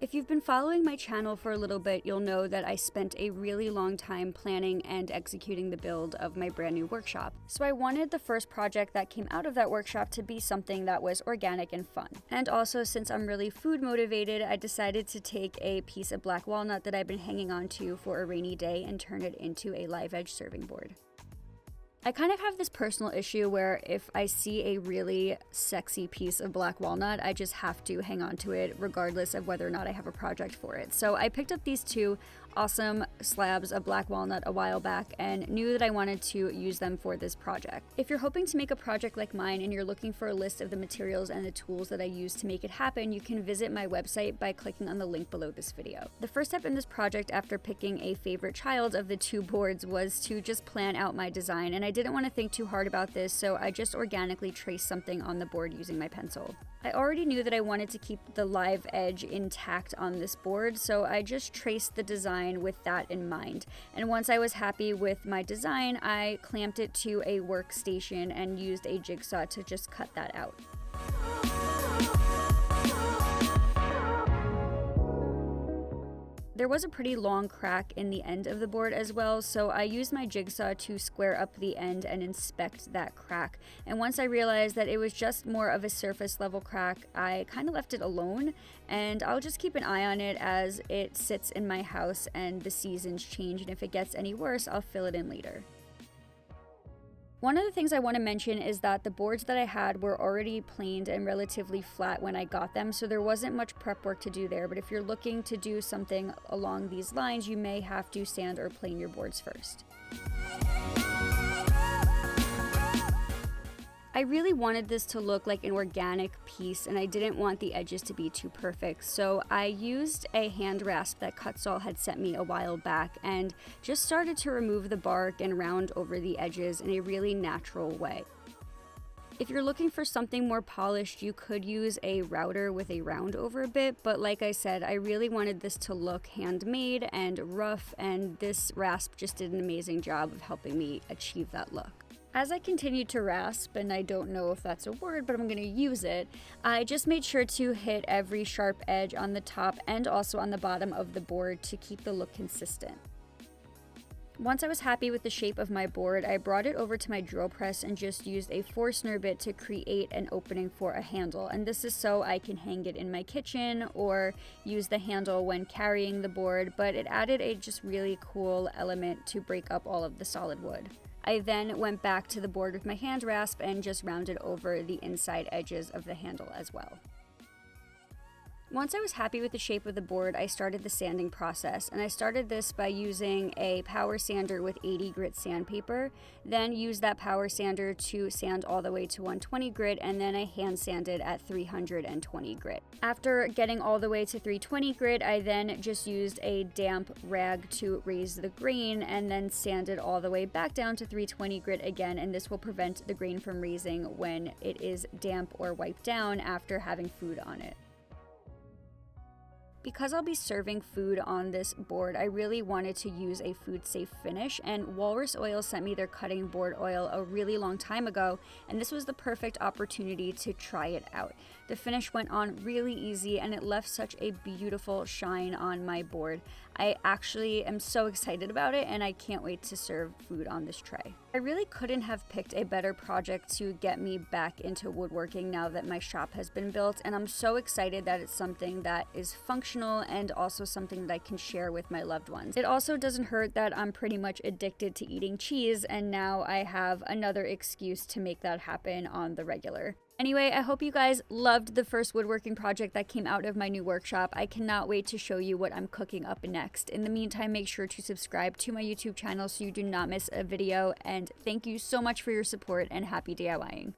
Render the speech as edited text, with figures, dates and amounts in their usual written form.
If you've been following my channel for a little bit, you'll know that I spent a really long time planning and executing the build of my brand new workshop. So I wanted the first project that came out of that workshop to be something that was organic and fun. And also, since I'm really food motivated, I decided to take a piece of black walnut that I've been hanging on to for a rainy day and turn it into a live edge serving board. I kind of have this personal issue where if I see a really sexy piece of black walnut, I just have to hang on to it regardless of whether or not I have a project for it. So I picked up these two awesome slabs of black walnut a while back and knew that I wanted to use them for this project. If you're hoping to make a project like mine and you're looking for a list of the materials and the tools that I use to make it happen, you can visit my website by clicking on the link below this video. The first step in this project after picking a favorite child of the two boards was to just plan out my design, and I didn't want to think too hard about this, so I just organically traced something on the board using my pencil. I already knew that I wanted to keep the live edge intact on this board, so I just traced the design with that in mind. And once I was happy with my design, I clamped it to a workstation and used a jigsaw to just cut that out. There was a pretty long crack in the end of the board as well, so I used my jigsaw to square up the end and inspect that crack. And once I realized that it was just more of a surface level crack, I kind of left it alone, and I'll just keep an eye on it as it sits in my house and the seasons change, and if it gets any worse, I'll fill it in later. One of the things I want to mention is that the boards that I had were already planed and relatively flat when I got them, so there wasn't much prep work to do there, but if you're looking to do something along these lines, you may have to sand or plane your boards first. I really wanted this to look like an organic piece, and I didn't want the edges to be too perfect, so I used a hand rasp that Kutzall had sent me a while back and just started to remove the bark and round over the edges in a really natural way. If you're looking for something more polished, you could use a router with a round over a bit, but like I said, I really wanted this to look handmade and rough, and this rasp just did an amazing job of helping me achieve that look. As I continued to rasp, and I don't know if that's a word, but I'm going to use it, I just made sure to hit every sharp edge on the top and also on the bottom of the board to keep the look consistent. Once I was happy with the shape of my board, I brought it over to my drill press and just used a Forstner bit to create an opening for a handle. And this is so I can hang it in my kitchen or use the handle when carrying the board, but it added a just really cool element to break up all of the solid wood. I then went back to the board with my hand rasp and just rounded over the inside edges of the handle as well. Once I was happy with the shape of the board, I started the sanding process, and I started this by using a power sander with 80 grit sandpaper, then used that power sander to sand all the way to 120 grit, and then I hand sanded at 320 grit. After getting all the way to 320 grit, I then just used a damp rag to raise the grain and then sanded all the way back down to 320 grit again, and this will prevent the grain from raising when it is damp or wiped down after having food on it. Because I'll be serving food on this board, I really wanted to use a food-safe finish, and Walrus Oil sent me their cutting board oil a really long time ago, and this was the perfect opportunity to try it out. The finish went on really easy, and it left such a beautiful shine on my board. I actually am so excited about it, and I can't wait to serve food on this tray. I really couldn't have picked a better project to get me back into woodworking now that my shop has been built, and I'm so excited that it's something that is functional and also something that I can share with my loved ones. It also doesn't hurt that I'm pretty much addicted to eating cheese, and now I have another excuse to make that happen on the regular. Anyway, I hope you guys loved the first woodworking project that came out of my new workshop. I cannot wait to show you what I'm cooking up next. In the meantime, make sure to subscribe to my YouTube channel so you do not miss a video, and thank you so much for your support, and happy DIYing.